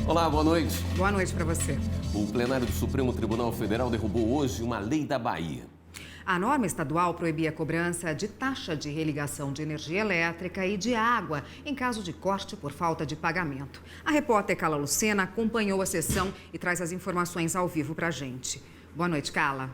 Olá, boa noite. Boa noite para você. O plenário do Supremo Tribunal Federal derrubou hoje uma lei da Bahia. A norma estadual proibia a cobrança de taxa de religação de energia elétrica e de água em caso de corte por falta de pagamento. A repórter Carla Lucena acompanhou a sessão e traz as informações ao vivo para a gente. Boa noite, Carla.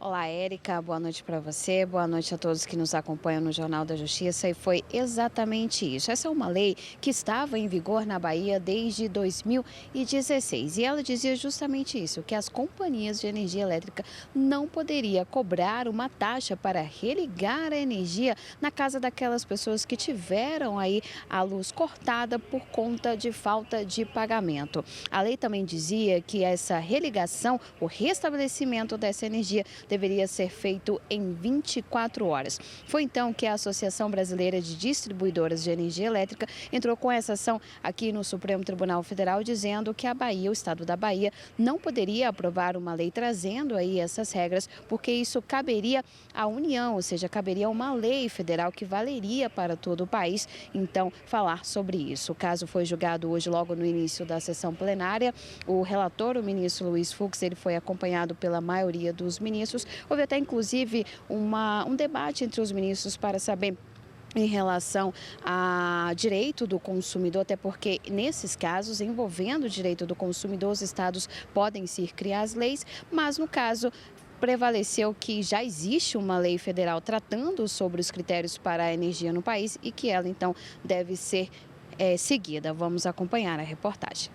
Olá, Érica. Boa noite para você. Boa noite a todos que nos acompanham no Jornal da Justiça. E foi exatamente isso. Essa é uma lei que estava em vigor na Bahia desde 2016. E ela dizia justamente isso, que as companhias de energia elétrica não poderiam cobrar uma taxa para religar a energia na casa daquelas pessoas que tiveram aí a luz cortada por conta de falta de pagamento. A lei também dizia que essa religação, o restabelecimento dessa energia, deveria ser feito em 24 horas. Foi então que a Associação Brasileira de Distribuidoras de Energia Elétrica entrou com essa ação aqui no Supremo Tribunal Federal, dizendo que a Bahia, o estado da Bahia, não poderia aprovar uma lei trazendo aí essas regras, porque isso caberia à União, ou seja, caberia a uma lei federal que valeria para todo o país. Então, falar sobre isso. O caso foi julgado hoje, logo no início da sessão plenária. O relator, o ministro Luiz Fux, ele foi acompanhado pela maioria dos ministros. Houve até, inclusive, um debate entre os ministros para saber em relação a direito do consumidor, até porque nesses casos envolvendo o direito do consumidor, os estados podem sim criar as leis, mas no caso prevaleceu que já existe uma lei federal tratando sobre os critérios para a energia no país e que ela então deve ser seguida. Vamos acompanhar a reportagem.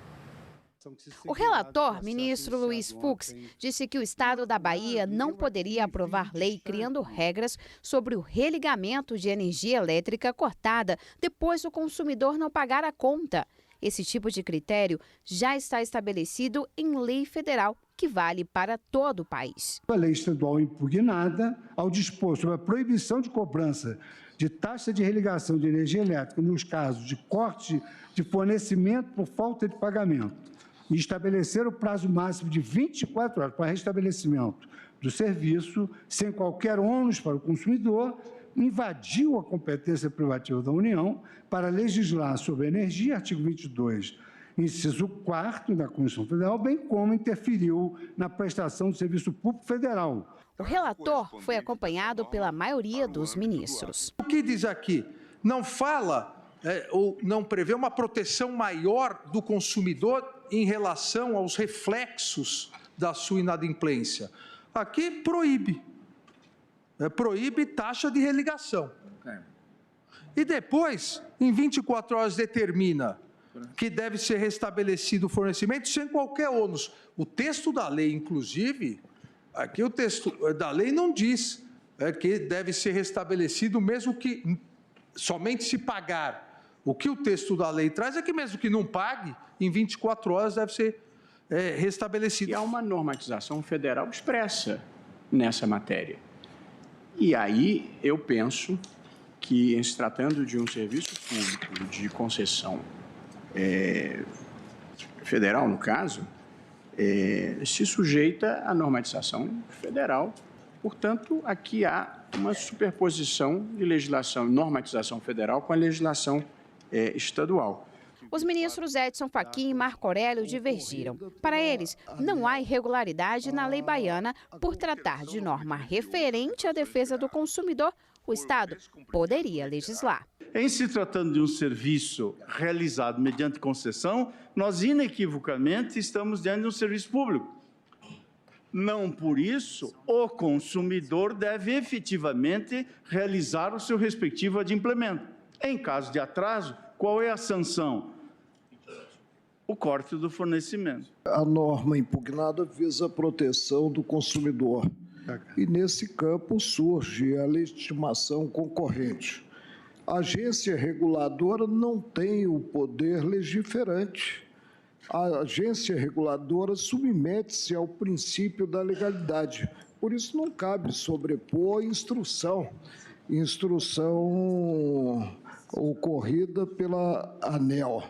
O relator, ministro Luiz Fux, disse que o estado da Bahia não poderia aprovar lei criando regras sobre o religamento de energia elétrica cortada depois do consumidor não pagar a conta. Esse tipo de critério já está estabelecido em lei federal, que vale para todo o país. A lei estadual impugnada, ao dispor sobre a proibição de cobrança de taxa de religação de energia elétrica nos casos de corte de fornecimento por falta de pagamento, e estabelecer o prazo máximo de 24 horas para restabelecimento do serviço, sem qualquer ônus para o consumidor, invadiu a competência privativa da União para legislar sobre energia, artigo 22, inciso 4º da Constituição Federal, bem como interferiu na prestação do serviço público federal. O relator foi acompanhado pela maioria dos ministros. O que diz aqui? Não fala ou não prevê uma proteção maior do consumidor em relação aos reflexos da sua inadimplência. Aqui proíbe. Proíbe taxa de religação. E depois, em 24 horas, determina que deve ser restabelecido o fornecimento sem qualquer ônus. O texto da lei, inclusive, aqui o texto da lei não diz que deve ser restabelecido mesmo que somente se pagar. O que o texto da lei traz é que mesmo que não pague, em 24 horas deve ser restabelecido. E há uma normatização federal expressa nessa matéria. E aí eu penso que, em se tratando de um serviço público de concessão federal, no caso, se sujeita à normatização federal. Portanto, aqui há uma superposição de legislação e normatização federal com a legislação estadual. Os ministros Edson Fachin e Marco Aurélio divergiram. Para eles, não há irregularidade na lei baiana por tratar de norma referente à defesa do consumidor. O Estado poderia legislar. Em se tratando de um serviço realizado mediante concessão, nós inequivocamente estamos diante de um serviço público. Não por isso, o consumidor deve efetivamente realizar o seu respectivo adimplemento. Em caso de atraso, qual é a sanção? O corte do fornecimento. A norma impugnada visa a proteção do consumidor. E nesse campo surge a legitimação concorrente. A agência reguladora não tem o poder legiferante. A agência reguladora submete-se ao princípio da legalidade. Por isso não cabe sobrepor a instrução ocorrida pela ANEEL.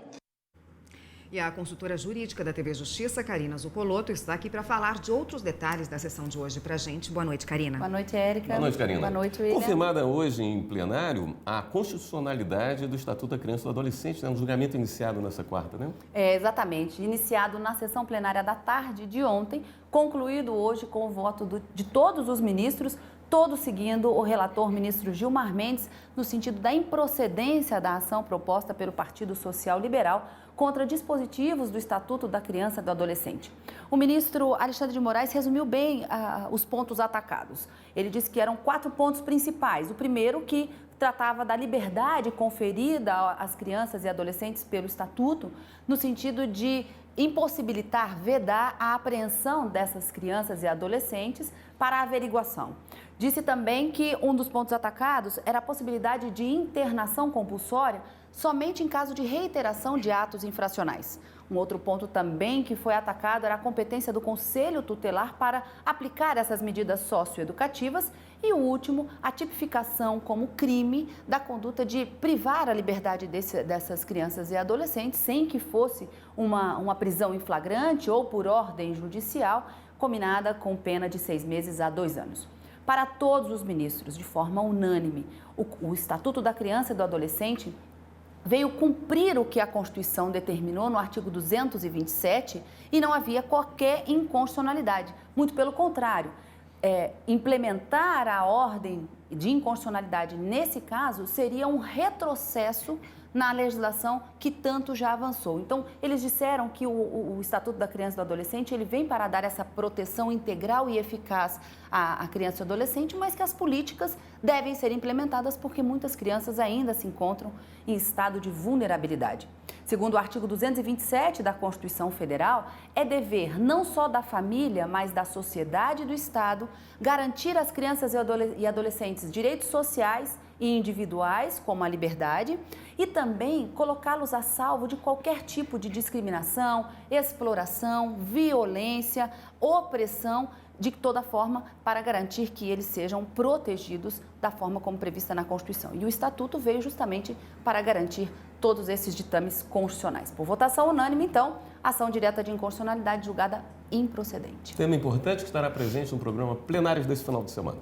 E a consultora jurídica da TV Justiça, Karina Zuccolotto, está aqui para falar de outros detalhes da sessão de hoje para a gente. Boa noite, Karina. Boa noite, Érica. Boa noite, Karina. Boa noite, William. Confirmada hoje em plenário a constitucionalidade do Estatuto da Criança e do Adolescente, um julgamento iniciado nessa quarta, né? Exatamente. Iniciado na sessão plenária da tarde de ontem, concluído hoje com o voto de todos os ministros, todos seguindo o relator ministro Gilmar Mendes, no sentido da improcedência da ação proposta pelo Partido Social Liberal contra dispositivos do Estatuto da Criança e do Adolescente. O ministro Alexandre de Moraes resumiu bem os pontos atacados. Ele disse que eram 4 pontos principais. O primeiro, que tratava da liberdade conferida às crianças e adolescentes pelo Estatuto, no sentido de impossibilitar, vedar a apreensão dessas crianças e adolescentes para a averiguação. Disse também que um dos pontos atacados era a possibilidade de internação compulsória somente em caso de reiteração de atos infracionais. Um outro ponto também que foi atacado era a competência do Conselho Tutelar para aplicar essas medidas socioeducativas e o último, a tipificação como crime da conduta de privar a liberdade dessas crianças e adolescentes sem que fosse uma prisão em flagrante ou por ordem judicial, combinada com pena de 6 meses a 2 anos. Para todos os ministros, de forma unânime, o Estatuto da Criança e do Adolescente veio cumprir o que a Constituição determinou no artigo 227 e não havia qualquer inconstitucionalidade. Muito pelo contrário, implementar a ordem de inconstitucionalidade nesse caso seria um retrocesso na legislação que tanto já avançou. Então, eles disseram que o Estatuto da Criança e do Adolescente ele vem para dar essa proteção integral e eficaz à criança e ao adolescente, mas que as políticas devem ser implementadas porque muitas crianças ainda se encontram em estado de vulnerabilidade. Segundo o artigo 227 da Constituição Federal, é dever não só da família, mas da sociedade e do Estado garantir às crianças e adolescentes direitos sociais e individuais, como a liberdade, e também colocá-los a salvo de qualquer tipo de discriminação, exploração, violência, opressão, de toda forma, para garantir que eles sejam protegidos da forma como prevista na Constituição. E o Estatuto veio justamente para garantir todos esses ditames constitucionais. Por votação unânime, então, ação direta de inconstitucionalidade julgada improcedente. Tema importante que estará presente no programa plenário desse final de semana.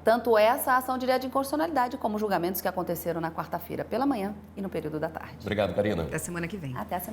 Tanto essa ação direta de inconstitucionalidade como julgamentos que aconteceram na quarta-feira pela manhã e no período da tarde. Obrigado, Karina. Até semana que vem. Até a semana.